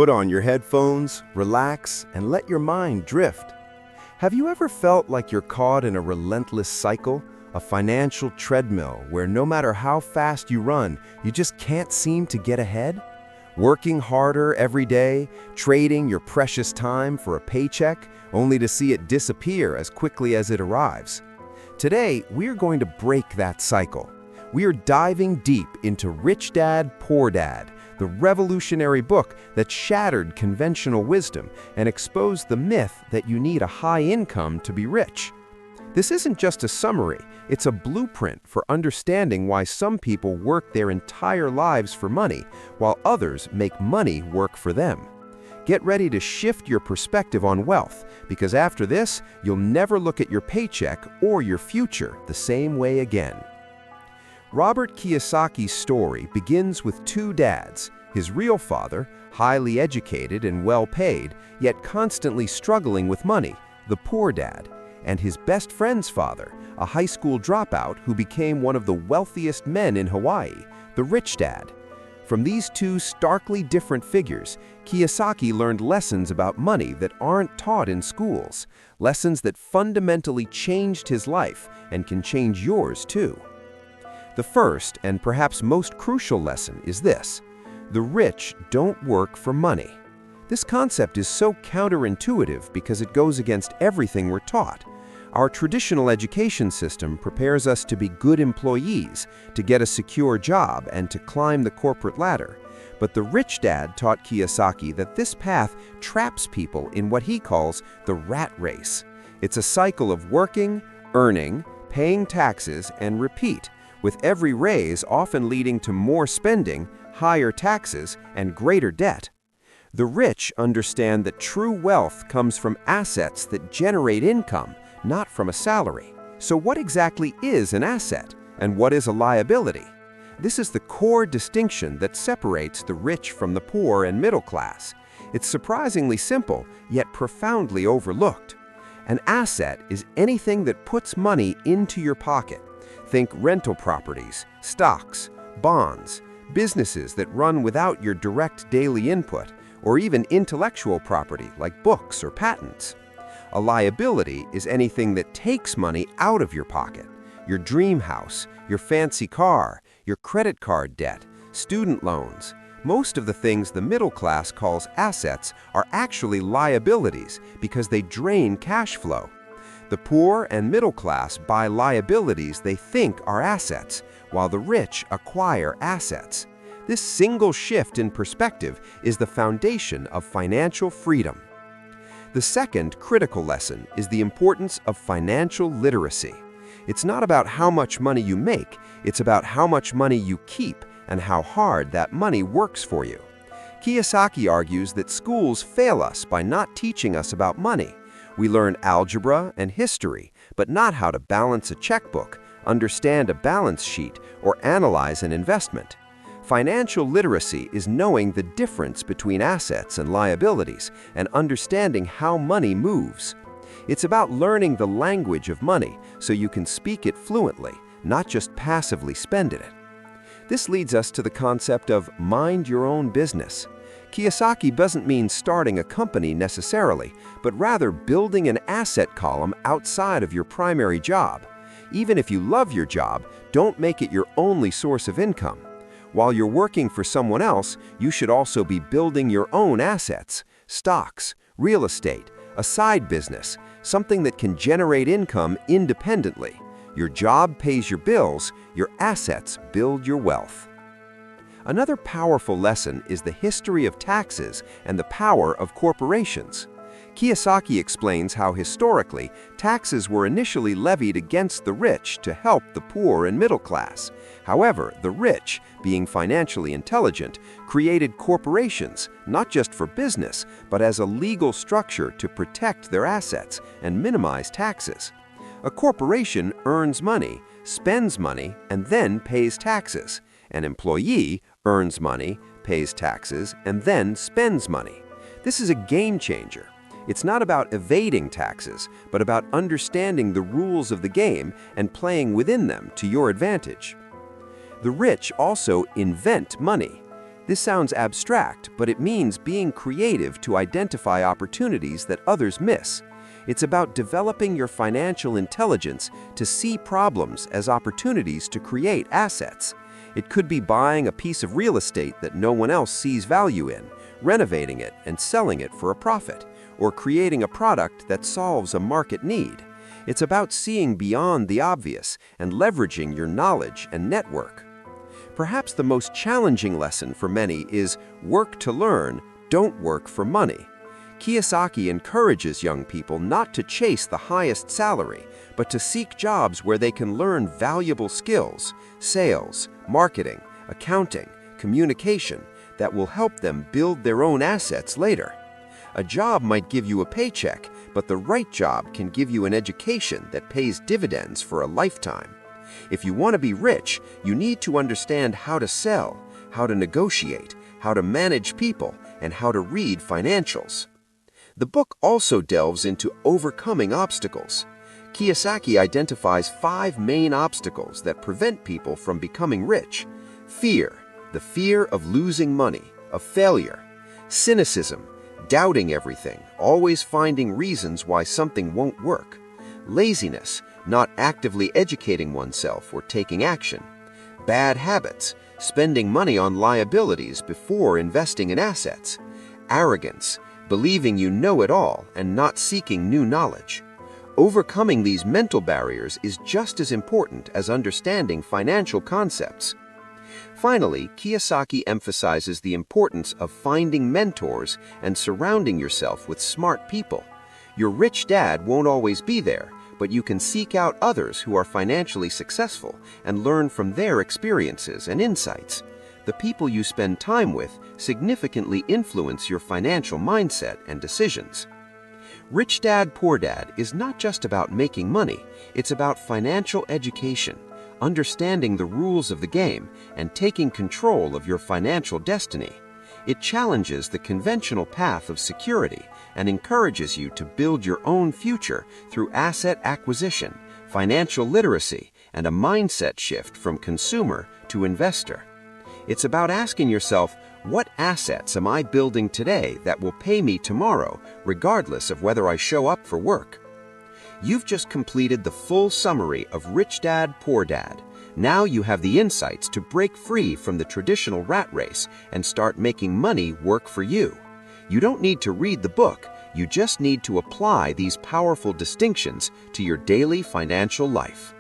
Put on your headphones, relax, and let your mind drift. Have you ever felt like you're caught in a relentless cycle, a financial treadmill where no matter how fast you run, you just can't seem to get ahead? Working harder every day, trading your precious time for a paycheck, only to see it disappear as quickly as it arrives. Today, we're going to break that cycle. We are diving deep into Rich Dad, Poor Dad, the revolutionary book that shattered conventional wisdom and exposed the myth that you need a high income to be rich. This isn't just a summary, it's a blueprint for understanding why some people work their entire lives for money, while others make money work for them. Get ready to shift your perspective on wealth, because after this, you'll never look at your paycheck or your future the same way again. Robert Kiyosaki's story begins with two dads, his real father, highly educated and well-paid, yet constantly struggling with money, the poor dad, and his best friend's father, a high school dropout who became one of the wealthiest men in Hawaii, the rich dad. From these two starkly different figures, Kiyosaki learned lessons about money that aren't taught in schools, lessons that fundamentally changed his life and can change yours too. The first and perhaps most crucial lesson is this: the rich don't work for money. This concept is so counterintuitive because it goes against everything we're taught. Our traditional education system prepares us to be good employees, to get a secure job, and to climb the corporate ladder. But the rich dad taught Kiyosaki that this path traps people in what he calls the rat race. It's a cycle of working, earning, paying taxes, and repeat, with every raise often leading to more spending, higher taxes, and greater debt. The rich understand that true wealth comes from assets that generate income, not from a salary. So what exactly is an asset, and what is a liability? This is the core distinction that separates the rich from the poor and middle class. It's surprisingly simple, yet profoundly overlooked. An asset is anything that puts money into your pocket. Think rental properties, stocks, bonds, businesses that run without your direct daily input, or even intellectual property like books or patents. A liability is anything that takes money out of your pocket. Your dream house, your fancy car, your credit card debt, student loans. Most of the things the middle class calls assets are actually liabilities because they drain cash flow. The poor and middle class buy liabilities they think are assets, while the rich acquire assets. This single shift in perspective is the foundation of financial freedom. The second critical lesson is the importance of financial literacy. It's not about how much money you make, it's about how much money you keep and how hard that money works for you. Kiyosaki argues that schools fail us by not teaching us about money. We learn algebra and history, but not how to balance a checkbook, understand a balance sheet, or analyze an investment. Financial literacy is knowing the difference between assets and liabilities and understanding how money moves. It's about learning the language of money so you can speak it fluently, not just passively spend it. This leads us to the concept of mind your own business. Kiyosaki doesn't mean starting a company necessarily, but rather building an asset column outside of your primary job. Even if you love your job, don't make it your only source of income. While you're working for someone else, you should also be building your own assets, stocks, real estate, a side business, something that can generate income independently. Your job pays your bills, your assets build your wealth. Another powerful lesson is the history of taxes and the power of corporations. Kiyosaki explains how historically, taxes were initially levied against the rich to help the poor and middle class. However, the rich, being financially intelligent, created corporations, not just for business, but as a legal structure to protect their assets and minimize taxes. A corporation earns money, spends money, and then pays taxes. An employee earns money, pays taxes, and then spends money. This is a game changer. It's not about evading taxes, but about understanding the rules of the game and playing within them to your advantage. The rich also invent money. This sounds abstract, but it means being creative to identify opportunities that others miss. It's about developing your financial intelligence to see problems as opportunities to create assets. It could be buying a piece of real estate that no one else sees value in, renovating it and selling it for a profit, or creating a product that solves a market need. It's about seeing beyond the obvious and leveraging your knowledge and network. Perhaps the most challenging lesson for many is work to learn, don't work for money. Kiyosaki encourages young people not to chase the highest salary, but to seek jobs where they can learn valuable skills, sales, marketing, accounting, communication, that will help them build their own assets later. A job might give you a paycheck, but the right job can give you an education that pays dividends for a lifetime. If you want to be rich, you need to understand how to sell, how to negotiate, how to manage people, and how to read financials. The book also delves into overcoming obstacles. Kiyosaki identifies 5 main obstacles that prevent people from becoming rich. Fear, the fear of losing money, of failure. Cynicism, doubting everything, always finding reasons why something won't work. Laziness, not actively educating oneself or taking action. Bad habits, spending money on liabilities before investing in assets. Arrogance, believing you know it all and not seeking new knowledge. Overcoming these mental barriers is just as important as understanding financial concepts. Finally, Kiyosaki emphasizes the importance of finding mentors and surrounding yourself with smart people. Your rich dad won't always be there, but you can seek out others who are financially successful and learn from their experiences and insights. The people you spend time with significantly influence your financial mindset and decisions. Rich Dad, Poor Dad is not just about making money, it's about financial education, understanding the rules of the game, and taking control of your financial destiny. It challenges the conventional path of security and encourages you to build your own future through asset acquisition, financial literacy, and a mindset shift from consumer to investor. It's about asking yourself, what assets am I building today that will pay me tomorrow, regardless of whether I show up for work? You've just completed the full summary of Rich Dad, Poor Dad. Now you have the insights to break free from the traditional rat race and start making money work for you. You don't need to read the book, you just need to apply these powerful distinctions to your daily financial life.